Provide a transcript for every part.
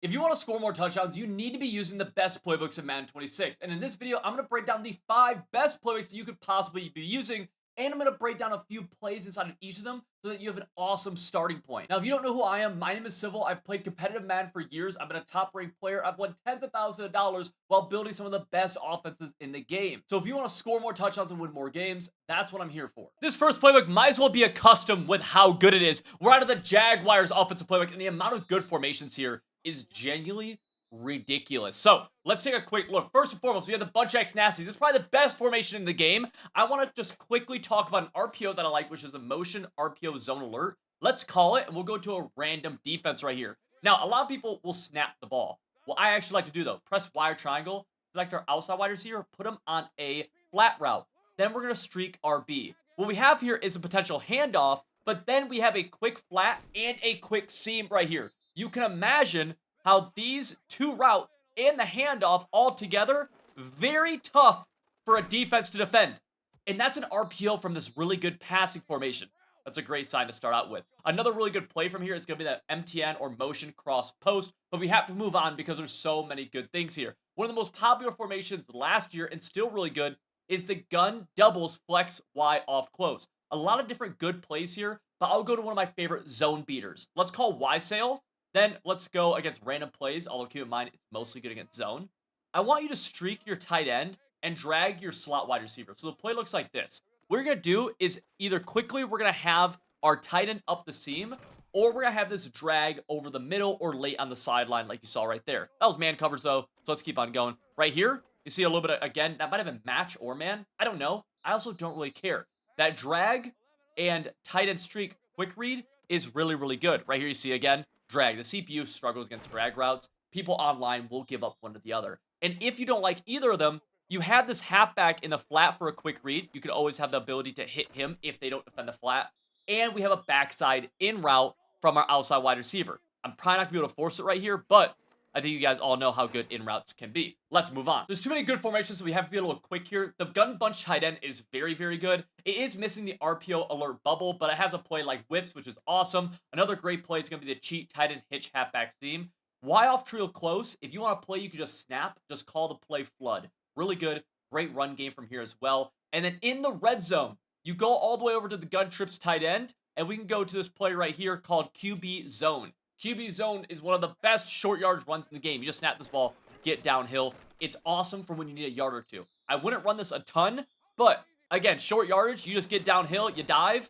If you want to score more touchdowns, you need to be using the best playbooks in Madden 26. And in this video, I'm going to break down the 5 best playbooks that you could possibly be using. And I'm going to break down a few plays inside of each of them so that you have an awesome starting point. Now, if you don't know who I am, my name is Civil. I've played competitive Madden for years. I've been a top ranked player. I've won tens of thousands of dollars while building some of the best offenses in the game. So if you want to score more touchdowns and win more games, that's what I'm here for. This first playbook might as well be a custom with how good it is. We're out of the Jaguars offensive playbook, and the amount of good formations here is genuinely ridiculous. So let's take a quick look. First and foremost, we have the Bunch X Nasty. This is probably the best formation in the game. I want to just quickly talk about an RPO that I like, which is a motion RPO zone alert. Let's call it, and we'll go to a random defense right here. Now, a lot of people will snap the ball. What I actually like to do, though, press Y or triangle, select our outside wide receiver, put him on a flat route. Then we're going to streak RB. What we have here is a potential handoff, but then we have a quick flat and a quick seam right here. You can imagine how these two routes and the handoff all together, very tough for a defense to defend. And that's an RPO from this really good passing formation. That's a great sign to start out with. Another really good play from here is going to be that MTN or motion cross post, but we have to move on because there's so many good things here. One of the most popular formations last year and still really good is the gun doubles flex Y off close. A lot of different good plays here, but I'll go to one of my favorite zone beaters. Let's call Y sail. Then let's go against random plays, although keep in mind it's mostly good against zone. I want you to streak your tight end and drag your slot wide receiver. So the play looks like this. What we're going to do is either quickly we're going to have our tight end up the seam, or we're going to have this drag over the middle or late on the sideline like you saw right there. That was man coverage though, so let's keep on going. Right here, you see a little bit of, again, that might have been match or man. I don't know. I also don't really care. That drag and tight end streak quick read is really, really good. Right here you see again, drag. The CPU struggles against drag routes. People online will give up one or the other. And if you don't like either of them, you have this halfback in the flat for a quick read. You could always have the ability to hit him if they don't defend the flat. And we have a backside in route from our outside wide receiver. I'm probably not going to be able to force it right here, but I think you guys all know how good in routes can be. Let's move on. There's too many good formations, so we have to be a little quick here. The gun bunch tight end is very, very good. It is missing the RPO alert bubble, but it has a play like whips, which is awesome. Another great play is going to be the cheat tight end hitch halfback seam. Y off trio close. If you want to play, you can just snap. Just call the play flood. Really good. Great run game from here as well. And then in the red zone, you go all the way over to the gun trips tight end, and we can go to this play right here called QB zone. QB zone is one of the best short yardage runs in the game. You just snap this ball, get downhill. It's awesome for when you need a yard or two. I wouldn't run this a ton, but again, short yardage, you just get downhill, you dive,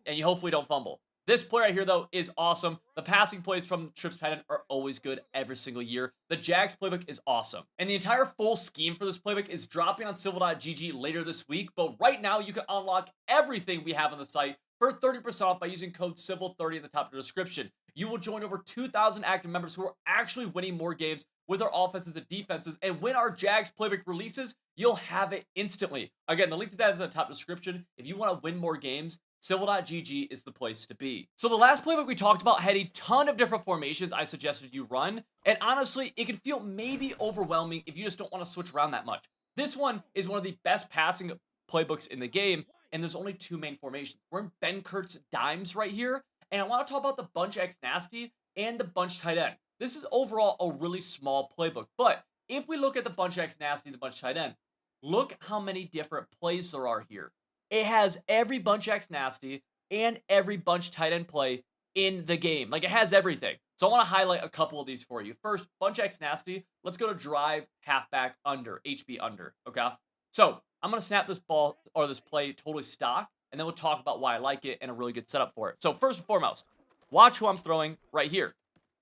and you hopefully don't fumble. This play right here, though, is awesome. The passing plays from trips tight end are always good every single year. The Jags playbook is awesome. And the entire full scheme for this playbook is dropping on civil.gg later this week. But right now, you can unlock everything we have on the site for 30% off by using code CIVIL30 at the top of the description. You will join over 2,000 active members who are actually winning more games with our offenses and defenses. And when our Jags playbook releases, you'll have it instantly. Again, the link to that is in the top description. If you want to win more games, civil.gg is the place to be. So the last playbook we talked about had a ton of different formations I suggested you run. And honestly, it can feel maybe overwhelming if you just don't want to switch around that much. This one is one of the best passing playbooks in the game, and there's only 2 main formations. We're in Ben Kurt's dimes right here, and I want to talk about the Bunch X Nasty and the Bunch Tight End. This is overall a really small playbook, but if we look at the Bunch X Nasty and the Bunch Tight End, look how many different plays there are here. It has every Bunch X Nasty and every Bunch Tight End play in the game. Like, it has everything. So I want to highlight a couple of these for you. First, Bunch X Nasty. Let's go to drive, halfback, under, HB under, okay? So I'm going to snap this ball or this play totally stock, and then we'll talk about why I like it and a really good setup for it. So first and foremost, watch who I'm throwing right here.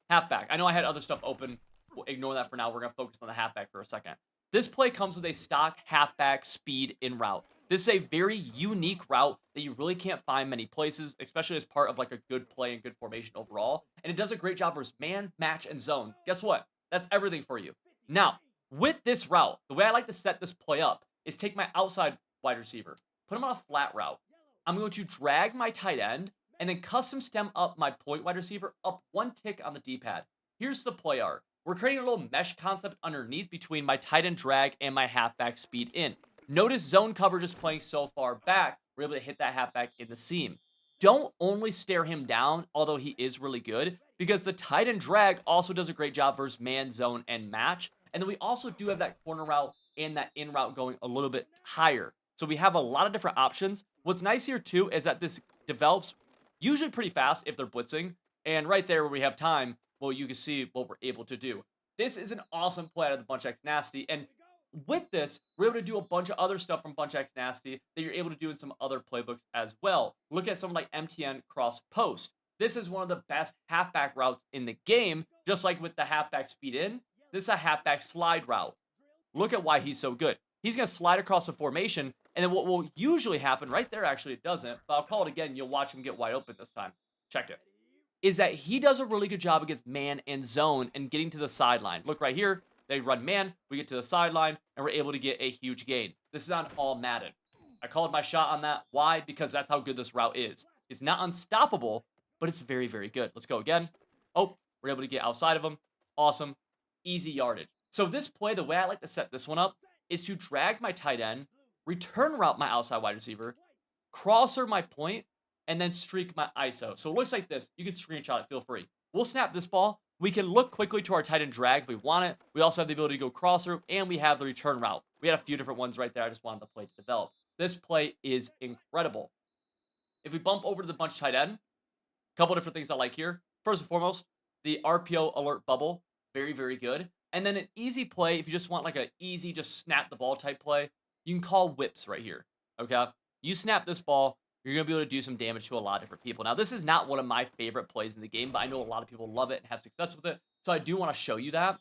Halfback. I know I had other stuff open. We'll ignore that for now. We're going to focus on the halfback for a second. This play comes with a stock halfback speed in route. This is a very unique route that you really can't find many places, especially as part of like a good play and good formation overall. And it does a great job versus man, match, and zone. Guess what? That's everything for you. Now, with this route, the way I like to set this play up is take my outside wide receiver, put him on a flat route. I'm going to drag my tight end and then custom stem up my point wide receiver up 1 tick on the D-pad. Here's the play art. We're creating a little mesh concept underneath between my tight end drag and my halfback speed in. Notice zone coverage is playing so far back, we're able to hit that halfback in the seam. don't only stare him down, although he is really good, because the tight end drag also does a great job versus man, zone, and match. And then we also do have that corner route and that in route going a little bit higher. So we have a lot of different options. What's nice here too is that this develops usually pretty fast if they're blitzing. And right there where we have time, well, you can see what we're able to do. This is an awesome play out of the Bunch X Nasty. And with this, we're able to do a bunch of other stuff from Bunch X Nasty that you're able to do in some other playbooks as well. Look at something like MTN Cross Post. This is one of the best halfback routes in the game, just like with the halfback speed in. This is a halfback slide route. Look at why he's so good. He's going to slide across the formation, and then what will usually happen, right there actually it doesn't, but I'll call it again, you'll watch him get wide open this time. Check it. Is that he does a really good job against man and zone and getting to the sideline. Look right here. They run man, we get to the sideline, and we're able to get a huge gain. This is on all Madden. I called my shot on that. Why? Because that's how good this route is. It's not unstoppable, but it's very, very good. Let's go again. Oh, we're able to get outside of him. Awesome. Easy yardage. So this play, the way I like to set this one up is to drag my tight end, return route my outside wide receiver, crosser my point, and then streak my ISO. So it looks like this. You can screenshot it. Feel free. We'll snap this ball. We can look quickly to our tight end drag if we want it. We also have the ability to go crosser, and we have the return route. We had a few different ones right there. I just wanted the play to develop. This play is incredible. If we bump over to the bunch tight end, a couple different things I like here. First and foremost, the RPO alert bubble. Very, very good. And then an easy play, if you just want like an easy, just snap the ball type play, you can call whips right here. Okay? You snap this ball, you're going to be able to do some damage to a lot of different people. Now, this is not one of my favorite plays in the game, but I know a lot of people love it and have success with it. So I do want to show you that.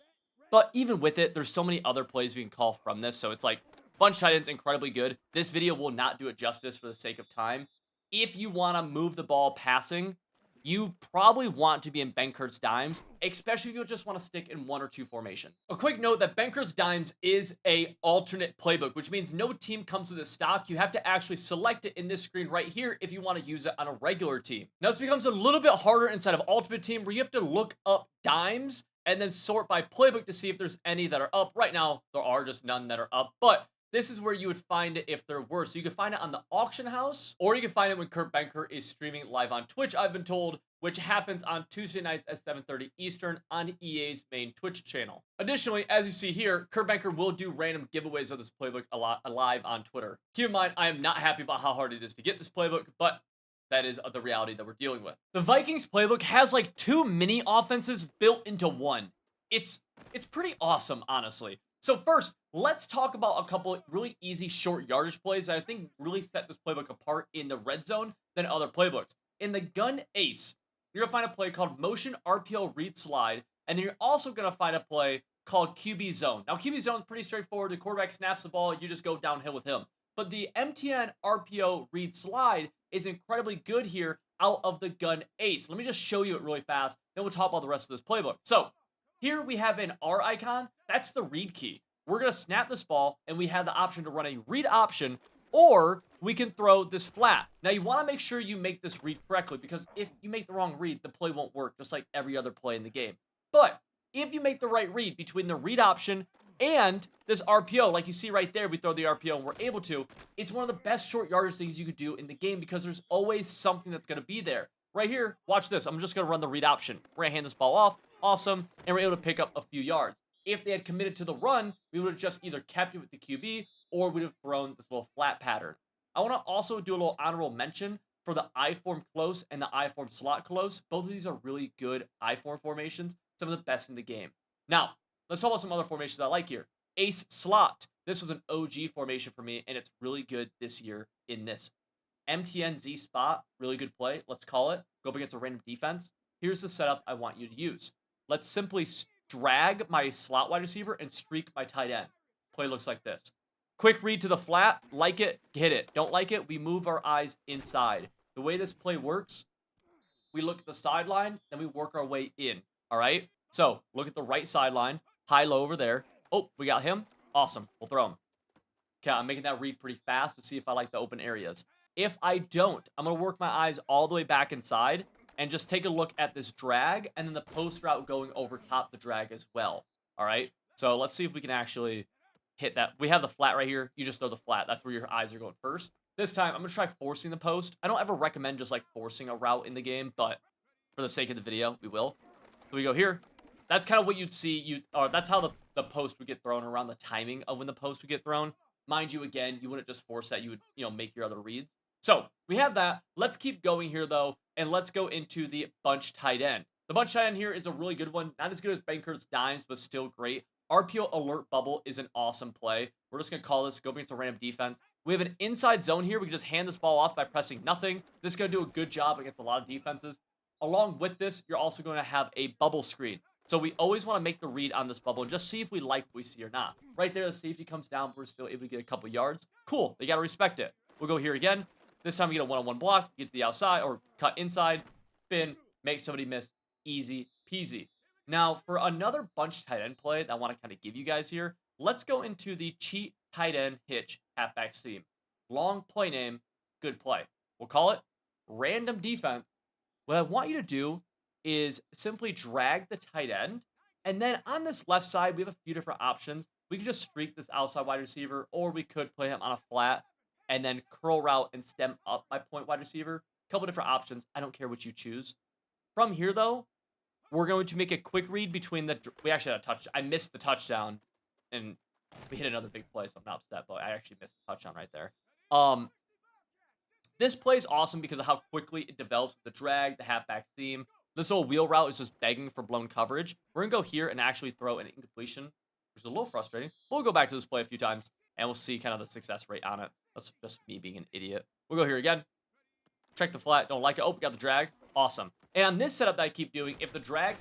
But even with it, there's so many other plays we can call from this. So it's like bunch tight ends, incredibly good. This video will not do it justice for the sake of time. If you want to move the ball passing, you probably want to be in Benkurt's dimes, especially if you just want to stick in one or two formation. A quick note that Benkurt's dimes is a alternate playbook, which means no team comes with a stock. You have to actually select it in this screen right here if you want to use it on a regular team. Now this becomes a little bit harder inside of Ultimate Team where you have to look up dimes and then sort by playbook to see if there's any that are up. Right now, there are just none that are up, but this is where you would find it if there were. So you can find it on the auction house, or you can find it when Kurt Benkert is streaming live on Twitch, I've been told, which happens on Tuesday nights at 7:30 Eastern on EA's main Twitch channel. Additionally, as you see here, Kurt Benkert will do random giveaways of this playbook live on Twitter. Keep in mind, I am not happy about how hard it is to get this playbook, but that is the reality that we're dealing with. The Vikings playbook has like two mini offenses built into one. It's pretty awesome, honestly. So first, let's talk about a couple really easy short yardage plays that I think really set this playbook apart in the red zone than other playbooks. In the gun ace, you're going to find a play called motion RPO read slide, and then you're also going to find a play called QB zone. Now, QB zone is pretty straightforward. The quarterback snaps the ball, you just go downhill with him. But the MTN RPO read slide is incredibly good here out of the gun ace. Let me just show you it really fast, then we'll talk about the rest of this playbook. So here we have an R icon. That's the read key. We're going to snap this ball, and we have the option to run a read option, or we can throw this flat. Now, you want to make sure you make this read correctly, because if you make the wrong read, the play won't work, just like every other play in the game. But if you make the right read between the read option and this RPO, like you see right there, we throw the RPO and we're able to, it's one of the best short yardage things you could do in the game because there's always something that's going to be there. Right here, watch this. I'm just going to run the read option. We're going to hand this ball off. Awesome. And we're able to pick up a few yards. If they had committed to the run, we would have just either kept it with the QB or we would have thrown this little flat pattern. I want to also do a little honorable mention for the I-form close and the I-form slot close. Both of these are really good I-form formations, some of the best in the game. Now, let's talk about some other formations I like here. Ace slot. This was an OG formation for me, and it's really good this year in this. MTN Z spot, really good play. Let's call it. Go up against a random defense. Here's the setup I want you to use. Let's simply drag my slot wide receiver and streak my tight end. Play looks like this. Quick read to the flat. Like it, hit it. Don't like it, we move our eyes inside. The way this play works, we look at the sideline, then we work our way in. All right? So, look at the right sideline. High-low over there. Oh, we got him. Awesome. We'll throw him. Okay, I'm making that read pretty fast to see if I like the open areas. If I don't, I'm going to work my eyes all the way back inside and just take a look at this drag and then the post route going over top the drag as well. All right? So let's see if we can actually hit that. We have the flat right here. You just throw the flat. That's where your eyes are going first. This time, I'm going to try forcing the post. I don't ever recommend just, like, forcing a route in the game, but for the sake of the video, we will. So we go here. That's kind of what you'd see. That's how the post would get thrown, around the timing of when the post would get thrown. Mind you, again, you wouldn't just force that. You would, make your other reads. So we have that. Let's keep going here, though, and let's go into the bunch tight end. The bunch tight end here is a really good one. Not as good as Banker's dimes, but still great. RPO alert bubble is an awesome play. We're just going to call this, go against a random defense. We have an inside zone here. We can just hand this ball off by pressing nothing. This is going to do a good job against a lot of defenses. Along with this, you're also going to have a bubble screen. So we always want to make the read on this bubble and just see if we like what we see or not. Right there, the safety comes down. We're still able to get a couple yards. Cool. They got to respect it. We'll go here again. This time we get a one-on-one block, get to the outside, or cut inside, spin, make somebody miss. Easy peasy. Now, for another bunch tight end play that I want to kind of give you guys here, let's go into the cheat tight end hitch halfback seam. Long play name, good play. We'll call it random defense. What I want you to do is simply drag the tight end, and then on this left side, we have a few different options. We could just streak this outside wide receiver, or we could play him on a flat and then curl route and stem up my point wide receiver. A couple different options. I don't care what you choose. From here, though, we're going to make a quick read between we actually had a touchdown. I missed the touchdown, and we hit another big play, so I'm not upset, but I actually missed the touchdown right there. This play is awesome because of how quickly it develops with the drag, the halfback seam. This little wheel route is just begging for blown coverage. We're going to go here and actually throw an incompletion, which is a little frustrating. We'll go back to this play a few times, and we'll see kind of the success rate on it. That's just me being an idiot. We'll go here again. Check the flat. Don't like it. Oh, we got the drag. Awesome. And on this setup that I keep doing, if the drag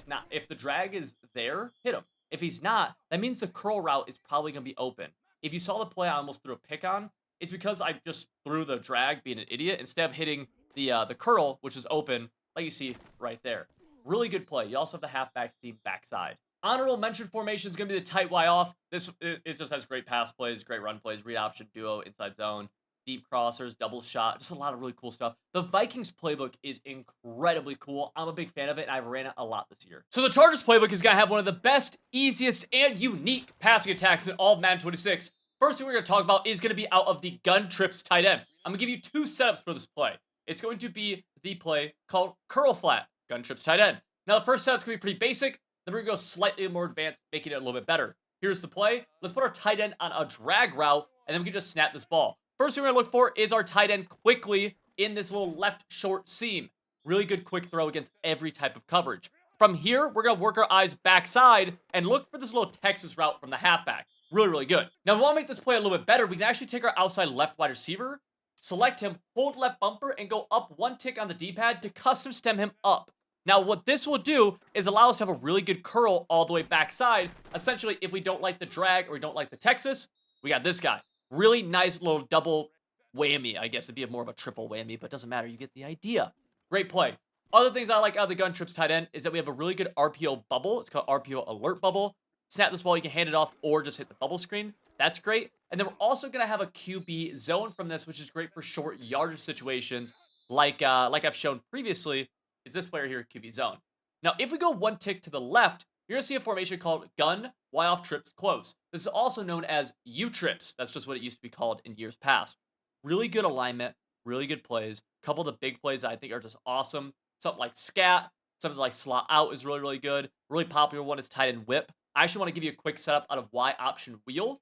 is there, hit him. If he's not, that means the curl route is probably going to be open. If you saw the play I almost threw a pick on, it's because I just threw the drag being an idiot instead of hitting the curl, which is open, like you see right there. Really good play. You also have the halfback seam backside. Honorable mention formation is going to be the tight Y off. It just has great pass plays, great run plays, read option, duo, inside zone, deep crossers, double shot, just a lot of really cool stuff. The Vikings playbook is incredibly cool. I'm a big fan of it, and I've ran it a lot this year. So the Chargers playbook is going to have one of the best, easiest, and unique passing attacks in all of Madden 26. First thing we're going to talk about is going to be out of the gun trips tight end. I'm going to give you two setups for this play. It's going to be the play called curl flat, gun trips tight end. Now, the first setup's going to be pretty basic. Then we're going to go slightly more advanced, making it a little bit better. Here's the play. Let's put our tight end on a drag route, and then we can just snap this ball. First thing we're going to look for is our tight end quickly in this little left short seam. Really good quick throw against every type of coverage. From here, we're going to work our eyes backside and look for this little Texas route from the halfback. Really, really good. Now, if we want to make this play a little bit better, we can actually take our outside left wide receiver, select him, hold left bumper, and go up one tick on the D-pad to custom stem him up. Now, what this will do is allow us to have a really good curl all the way backside. Essentially, if we don't like the drag or we don't like the Texas, we got this guy. Really nice little double whammy. I guess it'd be more of a triple whammy, but it doesn't matter. You get the idea. Great play. Other things I like out of the gun trips tight end is that we have a really good RPO bubble. It's called RPO alert bubble. Snap this ball, you can hand it off or just hit the bubble screen. That's great. And then we're also going to have a QB zone from this, which is great for short yardage situations like I've shown previously. It's this player here, QB zone. Now, if we go one tick to the left, you're going to see a formation called gun Y off trips close. This is also known as U trips. That's just what it used to be called in years past. Really good alignment, really good plays. A couple of the big plays that I think are just awesome. Something like scat, something like slot out is really, really good. Really popular one is tight end whip. I actually want to give you a quick setup out of Y option wheel,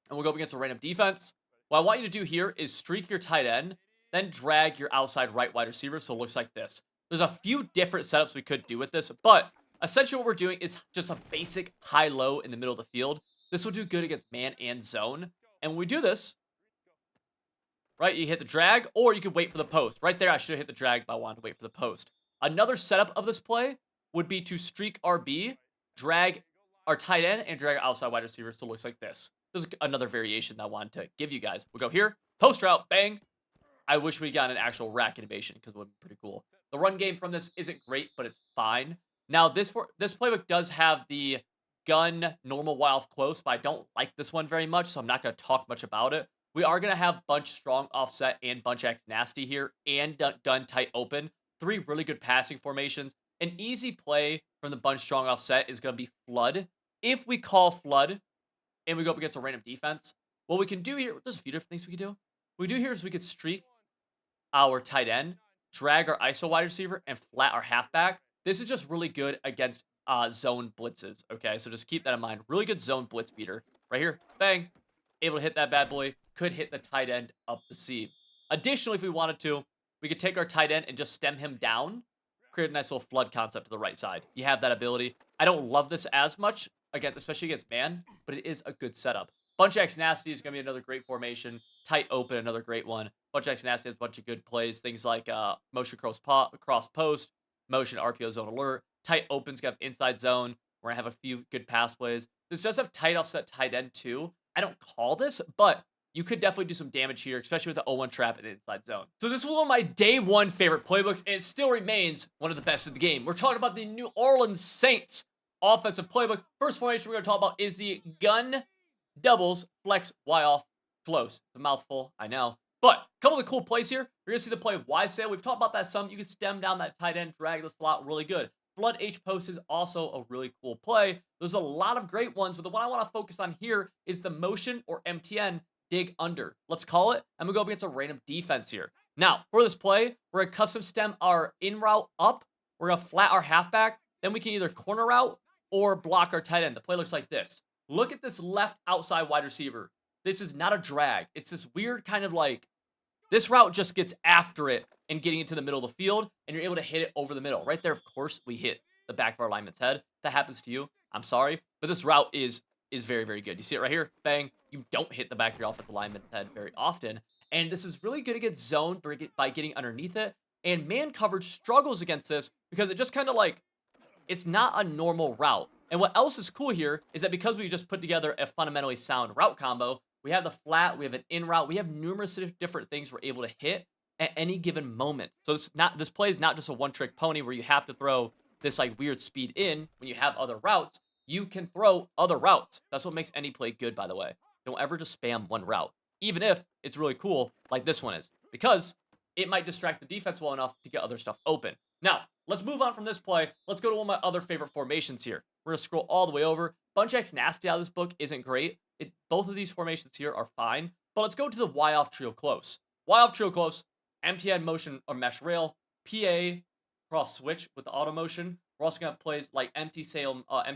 and we'll go up against a random defense. What I want you to do here is streak your tight end, then drag your outside right wide receiver so it looks like this. There's a few different setups we could do with this, but essentially what we're doing is just a basic high-low in the middle of the field. This will do good against man and zone. And when we do this, right, you hit the drag, or you could wait for the post. Right there, I should have hit the drag, but I wanted to wait for the post. Another setup of this play would be to streak RB, drag our tight end, and drag our outside wide receiver so it looks like this. This is another variation that I wanted to give you guys. We'll go here, post route, bang. I wish we got an actual rack innovation because it would be pretty cool. The run game from this isn't great, but it's fine. Now, this playbook does have the gun normal wild close, but I don't like this one very much, so I'm not going to talk much about it. We are going to have bunch strong offset and bunch X nasty here, and gun tight open. Three really good passing formations. An easy play from the bunch strong offset is going to be flood. If we call flood and we go up against a random defense, what we can do here, there's a few different things we can do. What we do here is we could streak our tight end, drag our ISO wide receiver, and flat our halfback. This is just really good against zone blitzes. Okay, so just keep that in mind. Really good zone blitz beater right here. Bang, able to hit that bad boy. Could hit the tight end up the seam. Additionally, if we wanted to, we could take our tight end and just stem him down, create a nice little flood concept to the right side. You have that ability. I don't love this as much, again, especially against man, but it is a good setup. Bunch X Nasty is going to be another great formation. Tight open, another great one. Bunch X Nasty has a bunch of good plays. Things like motion cross post, motion RPO zone alert. Tight open's got inside zone. We're going to have a few good pass plays. This does have tight offset tight end too. I don't call this, but you could definitely do some damage here, especially with the 0-1 trap and inside zone. So this was one of my day one favorite playbooks, and it still remains one of the best of the game. We're talking about the New Orleans Saints offensive playbook. First formation we're going to talk about is the gun doubles flex Y off close. It's a mouthful, I know. But a couple of the cool plays here. You're going to see the play Y sail. We've talked about that some. You can stem down that tight end, drag the slot really good. Flood H post is also a really cool play. There's a lot of great ones, but the one I want to focus on here is the motion or MTN dig under. Let's call it. I'm going to go up against a random defense here. Now, for this play, we're going to custom stem our in route up. We're going to flat our halfback. Then we can either corner route or block our tight end. The play looks like this. Look at this left outside wide receiver. This is not a drag. It's this weird kind of like, this route just gets after it and getting into the middle of the field, and you're able to hit it over the middle. Right there, of course, we hit the back of our lineman's head. If that happens to you, I'm sorry. But this route is very, very good. You see it right here? Bang. You don't hit the back of your offensive lineman's head very often. And this is really good against zone by getting underneath it. And man coverage struggles against this because it just kind of like, it's not a normal route. And what else is cool here is that because we just put together a fundamentally sound route combo, we have the flat, we have an in route, we have numerous different things we're able to hit at any given moment. So this play is not just a one-trick pony where you have to throw this like weird speed in when you have other routes. You can throw other routes. That's what makes any play good, by the way. Don't ever just spam one route, even if it's really cool like this one is, because it might distract the defense well enough to get other stuff open. Now, let's move on from this play. Let's go to one of my other favorite formations here. We're going to scroll all the way over. Bunch X Nasty out of this book isn't great. Both of these formations here are fine, but let's go to the Y off trio close. Y off trio close, MTN motion or mesh rail, PA cross switch with the auto motion. We're also going to have plays like empty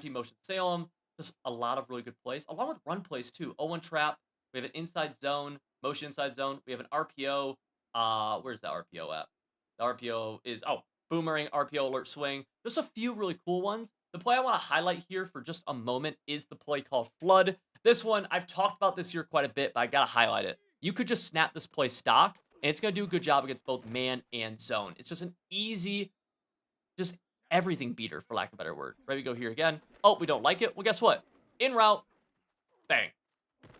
motion Salem. Just a lot of really good plays, along with run plays too. 0-1 trap. We have an inside zone, motion inside zone. We have an RPO. Where's the RPO at? The RPO is, boomerang, RPO alert swing. Just a few really cool ones. The play I want to highlight here for just a moment is the play called Flood. This one, I've talked about this year quite a bit, but I got to highlight it. You could just snap this play stock, and it's going to do a good job against both man and zone. It's just an easy, just everything beater, for lack of a better word. Right, we go here again. Oh, we don't like it? Well, guess what? In route, bang.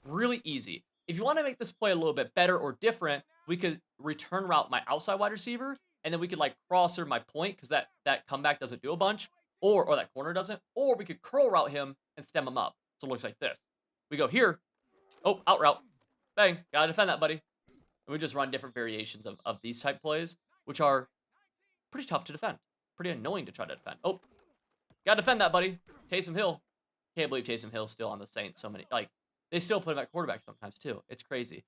Really easy. If you want to make this play a little bit better or different, we could return route my outside wide receiver, and then we could like crosser my point because that comeback doesn't do a bunch, or that corner doesn't, or we could curl route him and stem him up. So it looks like this. We go here. Oh, out route. Bang. Gotta defend that, buddy. And we just run different variations of these type plays, which are pretty tough to defend. Pretty annoying to try to defend. Oh, gotta defend that, buddy. Taysom Hill. Can't believe Taysom Hill's still on the Saints. So many, like, they still play him at quarterback sometimes too. It's crazy.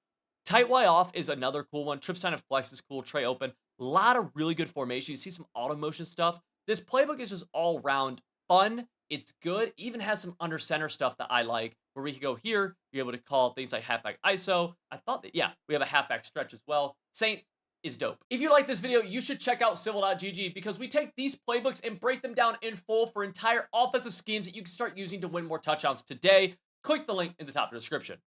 Tight Y off is another cool one. Trips time and flex is cool. Tray open. A lot of really good formation. You see some auto motion stuff. This playbook is just all round fun. It's good. Even has some under center stuff that I like, where we can go here. You're able to call things like halfback ISO. I thought that, yeah, we have a halfback stretch as well. Saints is dope. If you like this video, you should check out civil.gg because we take these playbooks and break them down in full for entire offensive schemes that you can start using to win more touchdowns today. Click the link in the top of the description.